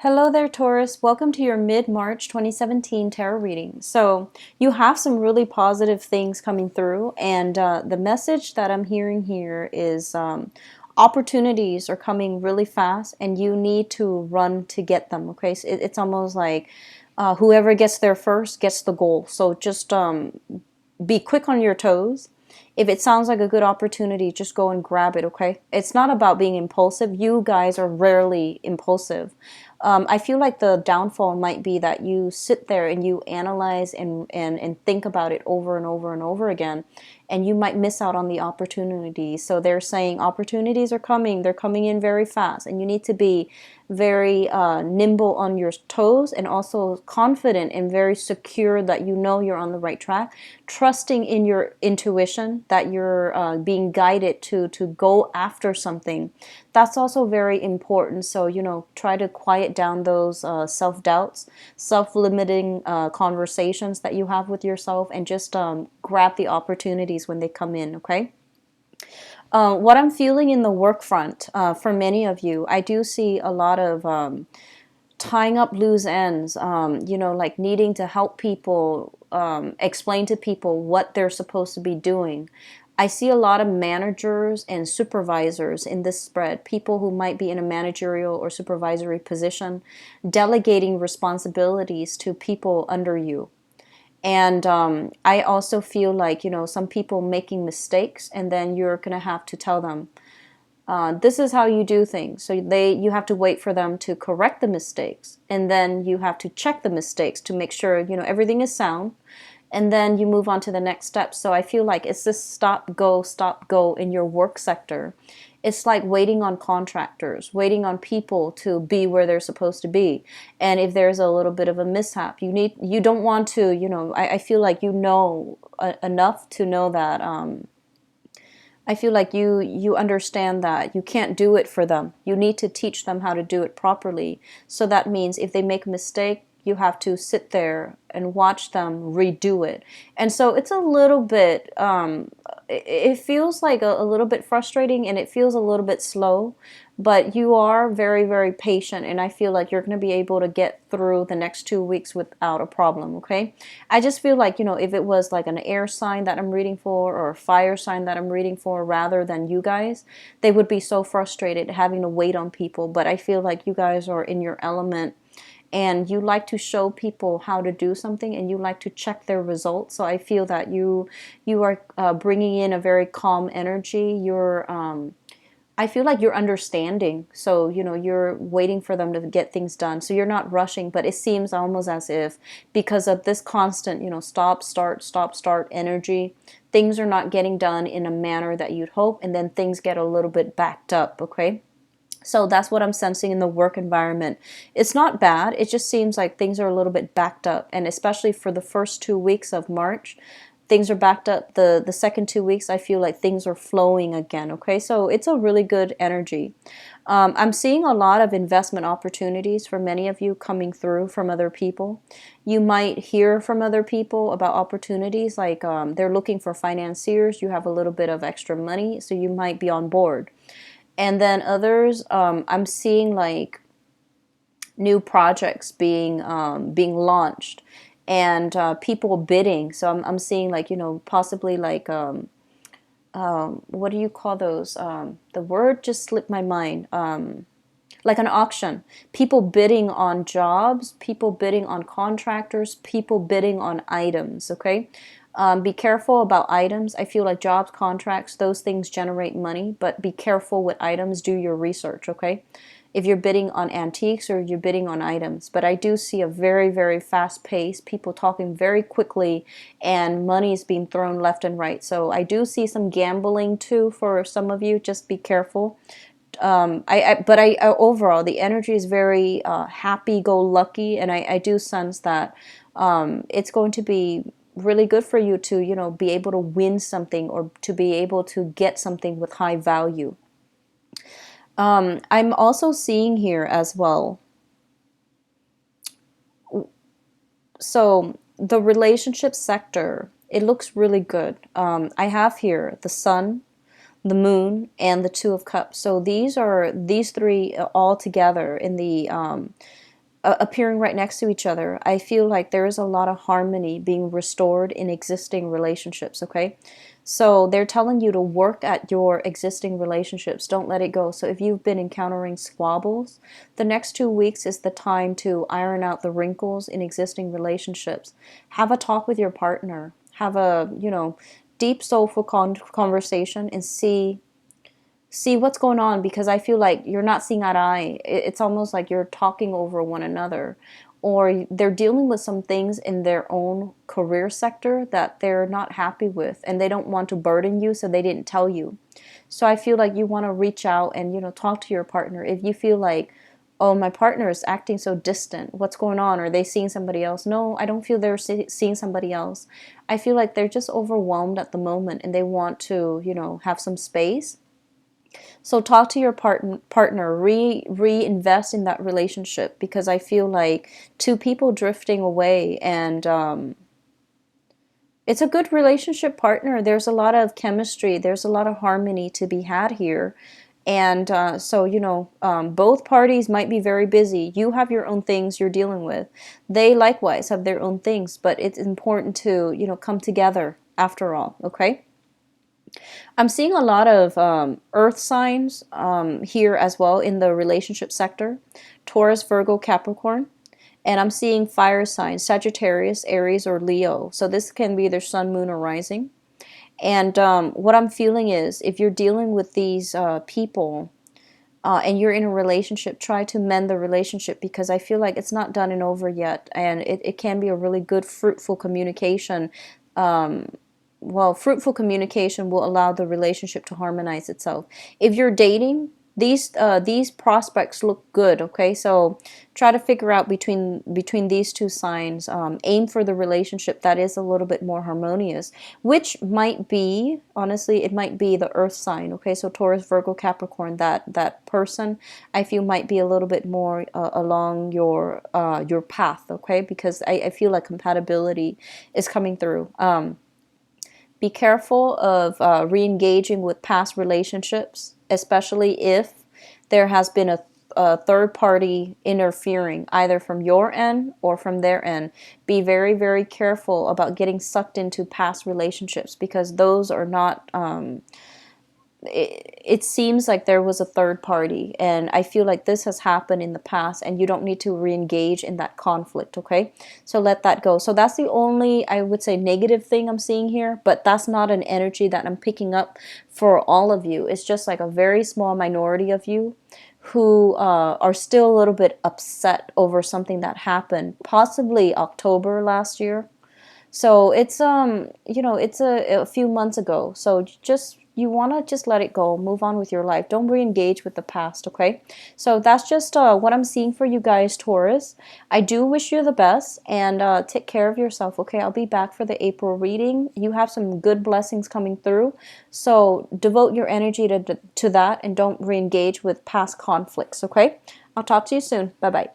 Hello there, Taurus. Welcome to your mid-March 2017 tarot reading. So you have some really positive things coming through, and the message that I'm hearing here is opportunities are coming really fast, and you need to run to get them. Okay, so it's almost like whoever gets there first gets the goal. So just be quick on your toes. If it sounds like a good opportunity, just go and grab it, okay? It's not about being impulsive. You guys are rarely impulsive. I feel like the downfall might be that you sit there and you analyze and think about it over and over and over again, and you might miss out on the opportunities. So they're saying opportunities are coming. They're coming in very fast, and you need to be very nimble on your toes and also confident and very secure that you know you're on the right track, trusting in your intuition that you're being guided to go after something. That's also very important. So, try to quiet down those self-doubts, self-limiting conversations that you have with yourself, and just grab the opportunities when they come in, okay? What I'm feeling in the work front, for many of you, I do see a lot of tying up loose ends, like needing to help people, explain to people what they're supposed to be doing. I see a lot of managers and supervisors in this spread, people who might be in a managerial or supervisory position, delegating responsibilities to people under you. And I also feel like, some people making mistakes, and then you're going to have to tell them, this is how you do things. So you have to wait for them to correct the mistakes, and then you have to check the mistakes to make sure, everything is sound, and then you move on to the next step. So I feel like it's this stop, go in your work sector. It's like waiting on contractors, waiting on people to be where they're supposed to be. And if there's a little bit of a mishap, you don't want to, I feel like enough to know that, I feel like you understand that you can't do it for them. You need to teach them how to do it properly. So that means if they make a mistake, you have to sit there and watch them redo it. And so it's a little bit, it feels like a little bit frustrating, and it feels a little bit slow, but you are very, very patient, and I feel like you're going to be able to get through the next 2 weeks without a problem, okay? I just feel like, if it was like an air sign that I'm reading for, or a fire sign that I'm reading for, rather than you guys, they would be so frustrated having to wait on people. But I feel like you guys are in your element, and you like to show people how to do something, and you like to check their results. So I feel that you are bringing in a very calm energy. I feel like you're understanding. So, you're waiting for them to get things done. So you're not rushing, but it seems almost as if because of this constant, stop, start energy, things are not getting done in a manner that you'd hope, and then things get a little bit backed up, okay? So that's what I'm sensing in the work environment. It's not bad. It just seems like things are a little bit backed up. And especially for the first 2 weeks of March, things are backed up. The second 2 weeks, I feel like things are flowing again. Okay, so it's a really good energy. I'm seeing a lot of investment opportunities for many of you coming through from other people. You might hear from other people about opportunities, like they're looking for financiers. You have a little bit of extra money, so you might be on board. And then others, I'm seeing like new projects being launched, and people bidding. So I'm seeing like, possibly like what do you call those? The word just slipped my mind. Like an auction. People bidding on jobs, people bidding on contractors, people bidding on items, okay? Be careful about items. I feel like jobs, contracts, those things generate money, but be careful with items. Do your research, okay? If you're bidding on antiques or you're bidding on items. But I do see a very, very fast pace, people talking very quickly, and money is being thrown left and right. So I do see some gambling too for some of you. Just be careful. But overall, the energy is very happy-go-lucky, and I do sense that it's going to be really good for you to, be able to win something, or to be able to get something with high value. I'm also seeing here as well. So the relationship sector, it looks really good. I have here the sun, the moon, and the two of cups. So these three all together in the appearing right next to each other. I feel like there is a lot of harmony being restored in existing relationships, okay? So they're telling you to work at your existing relationships. Don't let it go. So if you've been encountering squabbles, the next 2 weeks is the time to iron out the wrinkles in existing relationships. Have a talk with your partner. Have a, deep soulful conversation and see what's going on, because I feel like you're not seeing eye to eye. It's almost like you're talking over one another, or they're dealing with some things in their own career sector that they're not happy with, and they don't want to burden you, so they didn't tell you. So I feel like you want to reach out and talk to your partner if you feel like, oh, my partner is acting so distant. What's going on? Are they seeing somebody else? No, I don't feel they're seeing somebody else. I feel like they're just overwhelmed at the moment and they want to, have some space. So talk to your partner, reinvest in that relationship, because I feel like two people drifting away, and it's a good relationship partner. There's a lot of chemistry. There's a lot of harmony to be had here. And so, both parties might be very busy. You have your own things you're dealing with. They likewise have their own things, but it's important to, come together after all, okay? I'm seeing a lot of earth signs here as well in the relationship sector. Taurus, Virgo, Capricorn. And I'm seeing fire signs, Sagittarius, Aries, or Leo. So this can be either sun, moon, or rising. And what I'm feeling is, if you're dealing with these people and you're in a relationship, try to mend the relationship, because I feel like it's not done and over yet. And it can be a really good, fruitful communication. Fruitful communication will allow the relationship to harmonize itself. If you're dating, these prospects look good. Okay, so try to figure out between these two signs. Aim for the relationship that is a little bit more harmonious, which might be, honestly, it might be the Earth sign. Okay, so Taurus, Virgo, Capricorn. That person, I feel, might be a little bit more along your path. Okay, because I feel like compatibility is coming through. Be careful of re-engaging with past relationships, especially if there has been a third party interfering, either from your end or from their end. Be very, very careful about getting sucked into past relationships, because those are not it seems like there was a third party, and I feel like this has happened in the past, and you don't need to re-engage in that conflict. Okay, so let that go. So that's the only, I would say, negative thing I'm seeing here, but that's not an energy that I'm picking up for all of you. It's just like a very small minority of you who are still a little bit upset over something that happened possibly October last year. So it's it's a few months ago. So just, you want to just let it go, move on with your life. Don't re-engage with the past, okay? So that's just what I'm seeing for you guys, Taurus. I do wish you the best, and take care of yourself, okay? I'll be back for the April reading. You have some good blessings coming through. So devote your energy to that, and don't re-engage with past conflicts, okay? I'll talk to you soon. Bye-bye.